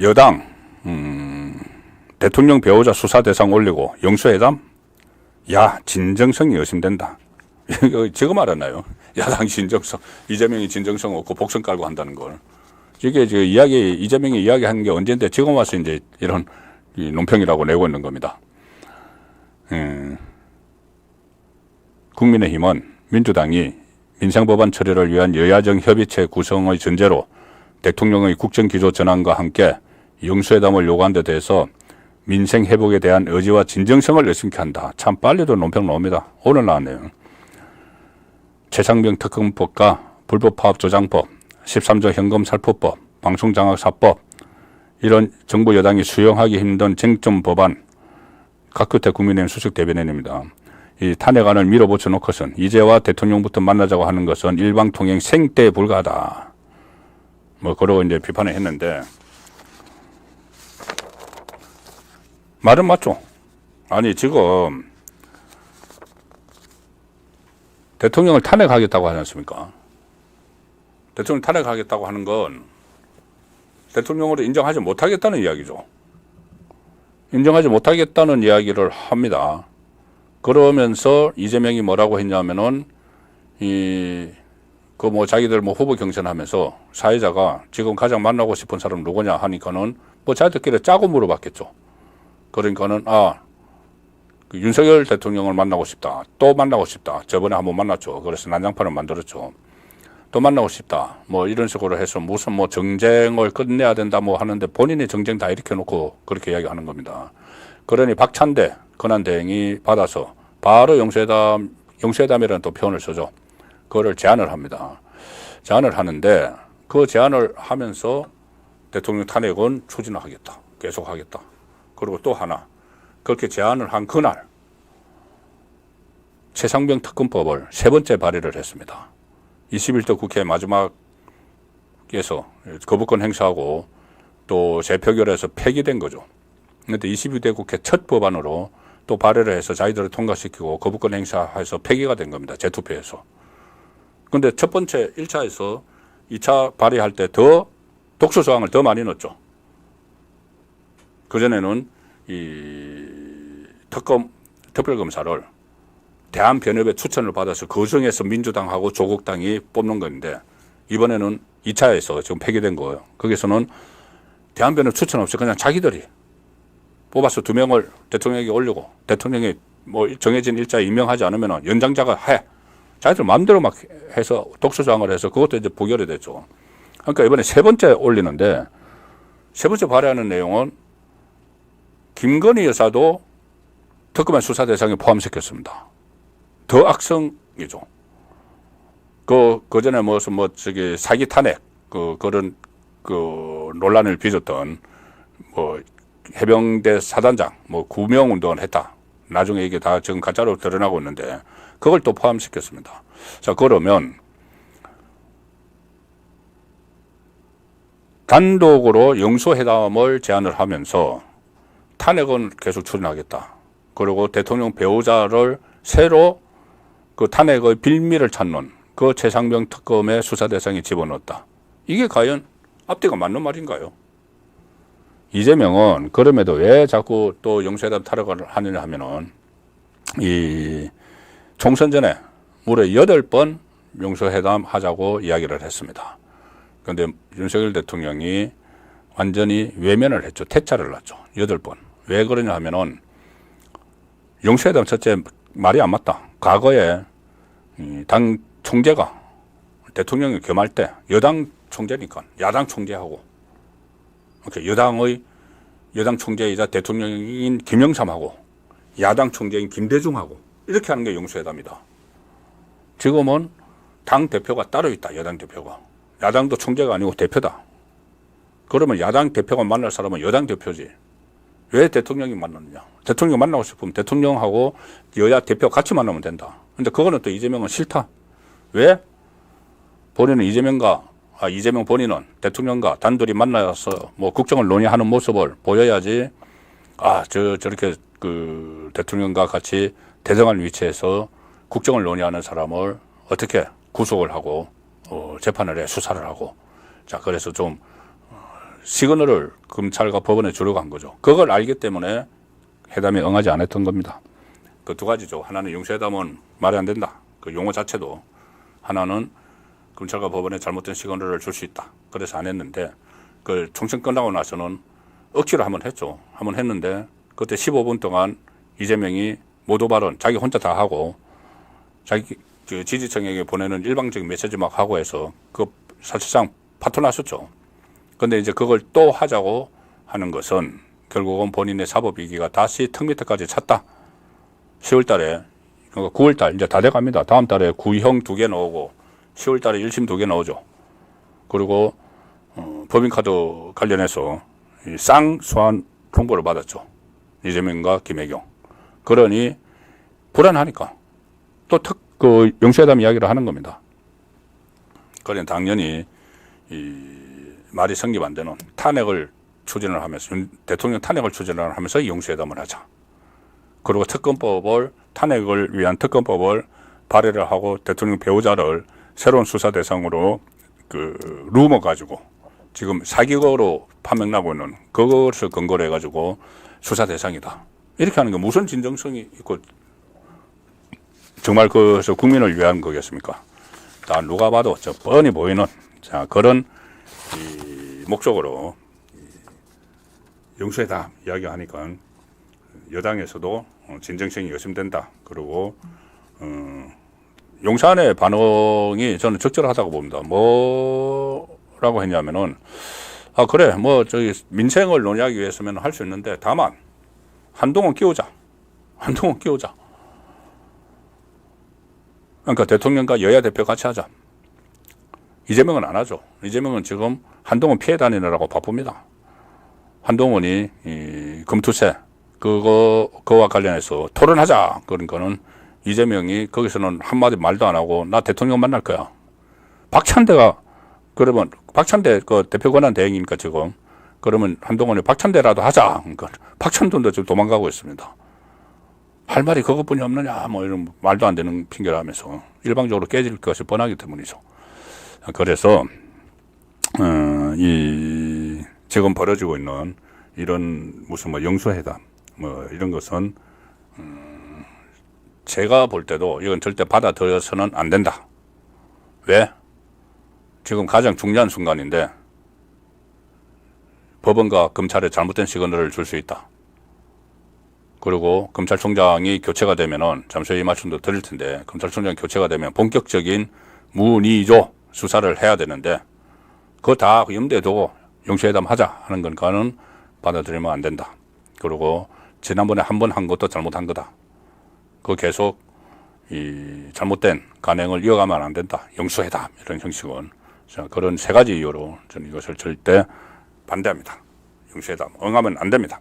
여당 대통령 배우자 수사 대상 올리고 영수회담? 야, 진정성이 의심된다. 이거 지금 알았나요? 야당 진정성, 이재명이 진정성 없고 복선 깔고 한다는 걸. 이게 저 이야기, 이재명이 이야기하는 게 언젠데 지금 와서 이제 이런 이 논평이라고 내고 있는 겁니다. 국민의힘은 민주당이 민생법안 처리를 위한 여야정 협의체 구성의 전제로 대통령의 국정기조 전환과 함께 영수회담을 요구한 데 대해서 민생 회복에 대한 의지와 진정성을 의심케 한다. 참 빨리도 논평 나옵니다. 오늘 나왔네요. 최상병 특검법과 불법파업조장법, 13조 현금살포법, 방송장악사법, 이런 정부 여당이 수용하기 힘든 쟁점 법안, 박규태 국민의힘 수석 대변인입니다. 이 탄핵안을 밀어붙여 놓고선 이제와 대통령부터 만나자고 하는 것은 일방통행 생떼 불가하다. 뭐 그러고 이제 비판을 했는데 말은 맞죠. 아니 지금 대통령을 탄핵하겠다고 하지 않습니까? 대통령 탄핵하겠다고 하는 건 대통령으로 인정하지 못하겠다는 이야기죠. 인정하지 못하겠다는 이야기를 합니다. 그러면서 이재명이 뭐라고 했냐면은 그 뭐 자기들 뭐 후보 경선하면서 사회자가 지금 가장 만나고 싶은 사람 누구냐 하니까는 뭐 자기들끼리 짜고 물어봤겠죠. 그러니까는 그 윤석열 대통령을 만나고 싶다. 또 만나고 싶다. 저번에 한번 만났죠. 그래서 난장판을 만들었죠. 또 만나고 싶다. 뭐 이런 식으로 해서 무슨 뭐 정쟁을 끝내야 된다 뭐 하는데 본인이 정쟁 다 일으켜 놓고 그렇게 이야기하는 겁니다. 그러니 박찬대 권한대행이 받아서 바로 영수회담이라는 또 표현을 쓰죠. 그거를 제안을 합니다. 제안을 하는데 그 제안을 하면서 대통령 탄핵은 추진하겠다. 계속하겠다. 그리고 또 하나 그렇게 제안을 한 그날 최상병 특검법을 세 번째 발의를 했습니다. 21대 국회 마지막에서 거부권 행사하고 또 재표결에서 폐기된 거죠. 그런데 22대 국회 첫 법안으로 또 발의를 해서 자기들을 통과시키고 거부권 행사해서 폐기가 된 겁니다. 재투표에서. 그런데 첫 번째 1차에서 2차 발의할 때 더 독소 조항을 더 많이 넣었죠. 그전에는 이 특별검사를 대한변협의 추천을 받아서 그 중에서 민주당하고 조국당이 뽑는 건데 이번에는 2차에서 지금 폐기된 거예요. 거기서는 대한변협 추천 없이 그냥 자기들이 뽑아서 2명을 대통령에게 올리고 대통령이 뭐 정해진 일자에 임명하지 않으면 연장자가 해. 자기들 마음대로 막 해서 독소조항을 해서 그것도 이제 부결이 됐죠. 그러니까 이번에 세 번째 올리는데 세 번째 발의하는 내용은 김건희 여사도 특검의 수사 대상에 포함시켰습니다. 더 악성이죠. 그 전에 무슨 뭐 저기 사기 탄핵 그런 논란을 빚었던 뭐 해병대 사단장 뭐 구명 운동을 했다. 나중에 이게 다 지금 가짜로 드러나고 있는데 그걸 또 포함시켰습니다. 자, 그러면 단독으로 영수회담을 제안을 하면서 탄핵은 계속 추진하겠다. 그리고 대통령 배우자를 새로 그 탄핵의 빌미를 찾는 그 최상병 특검의 수사 대상에 집어넣었다. 이게 과연 앞뒤가 맞는 말인가요? 이재명은 그럼에도 왜 자꾸 또 영수회담 타락을 하느냐 하면은 이 총선 전에 무려 8번 영수회담 하자고 이야기를 했습니다. 그런데 윤석열 대통령이 완전히 외면을 했죠. 퇴짜를 놨죠. 8번. 왜 그러냐 하면은 영수회담 첫째 말이 안 맞다. 과거에 당 총재가 대통령이 겸할 때 여당 총재니까 야당 총재하고 여당 총재이자 대통령인 김영삼하고 야당 총재인 김대중하고 이렇게 하는 게 영수회담이다. 지금은 당 대표가 따로 있다. 여당 대표가. 야당도 총재가 아니고 대표다. 그러면 야당 대표가 만날 사람은 여당 대표지. 왜 대통령이 만났느냐. 대통령 만나고 싶으면 대통령하고 여야 대표 같이 만나면 된다. 근데 그거는 또 이재명은 싫다. 왜? 본인은 이재명 본인은 대통령과 단둘이 만나서 뭐 국정을 논의하는 모습을 보여야지 저렇게 그 대통령과 같이 대등한 위치에서 국정을 논의하는 사람을 어떻게 구속을 하고 재판을 해 수사를 하고 자 그래서 좀 시그널을 검찰과 법원에 주려고 한 거죠. 그걸 알기 때문에 회담에 응하지 않았던 겁니다. 그 두 가지죠. 하나는 영수회담은 말이 안 된다. 그 용어 자체도. 하나는 검찰과 법원에 잘못된 시그널을 줄 수 있다. 그래서 안 했는데 그 총선 끝나고 나서는 억지로 한번 했죠. 한번 했는데 그때 15분 동안 이재명이 모두 발언 자기 혼자 다 하고 자기 그 지지층에게 보내는 일방적인 메시지 막 하고 해서 그 사실상 파토 났었죠. 근데 이제 그걸 또 하자고 하는 것은 결국은 본인의 사법 위기가 다시 턱 밑에까지 찼다. 10월 달에, 그러니까 9월 달, 이제 다 돼 갑니다. 다음 달에 구형 2개 나오고, 10월 달에 1심 2개 나오죠. 그리고, 법인카드 관련해서 쌍수환 통보를 받았죠. 이재명과 김혜경. 그러니, 불안하니까 또 영수회담 이야기를 하는 겁니다. 그러니 당연히 말이 성립 안 되는 탄핵을 추진을 하면서 대통령 탄핵을 추진을 하면서 영수회담을 하자. 그리고 탄핵을 위한 특검법을 발의를 하고 대통령 배우자를 새로운 수사 대상으로 그 루머 가지고 지금 사기거로 판명나고 있는 그것을 근거로 해가지고 수사 대상이다. 이렇게 하는 게 무슨 진정성이 있고 정말 그래서 국민을 위한 거겠습니까? 다 누가 봐도 저 뻔히 보이는 자 그런 목적으로 영수회담 이야기하니까 여당에서도 진정성이 의심된다. 그리고 용산의 반응이 저는 적절하다고 봅니다. 뭐라고 했냐면은 그래 뭐 저기 민생을 논의하기 위해서는 할 수 있는데 다만 한동훈 끼우자. 그러니까 대통령과 여야 대표 같이 하자. 이재명은 안 하죠. 이재명은 지금 한동훈 피해 다니느라고 바쁩니다. 한동훈이 금투세 그거와 관련해서 토론하자. 그러니까는 이재명이 거기서는 한마디 말도 안 하고 나 대통령 만날 거야. 박찬대가 그러면 박찬대 그 대표 권한 대행이니까 지금 그러면 한동훈이 박찬대라도 하자. 그러니까 박찬대도 지금 도망가고 있습니다. 할 말이 그것뿐이 없느냐 뭐 이런 말도 안 되는 핑계를 하면서 일방적으로 깨질 것이 뻔하기 때문이죠. 그래서 지금 벌어지고 있는 이런 무슨 뭐 영수회담 뭐 이런 것은 제가 볼 때도 이건 절대 받아들여서는 안 된다. 왜? 지금 가장 중요한 순간인데 법원과 검찰에 잘못된 시그널을 줄 수 있다. 그리고 검찰총장이 교체가 되면은 잠시 이 말씀도 드릴 텐데 검찰총장 교체가 되면 본격적인 문의조 수사를 해야 되는데 그거 다 염두에 두고 영수회담 하자 하는 건가는 받아들이면 안 된다. 그리고 지난번에 한 번 한 것도 잘못한 거다. 그거 계속 잘못된 간행을 이어가면 안 된다. 영수회담 이런 형식은 자, 그런 세 가지 이유로 저는 이것을 절대 반대합니다. 영수회담 응하면 안 됩니다.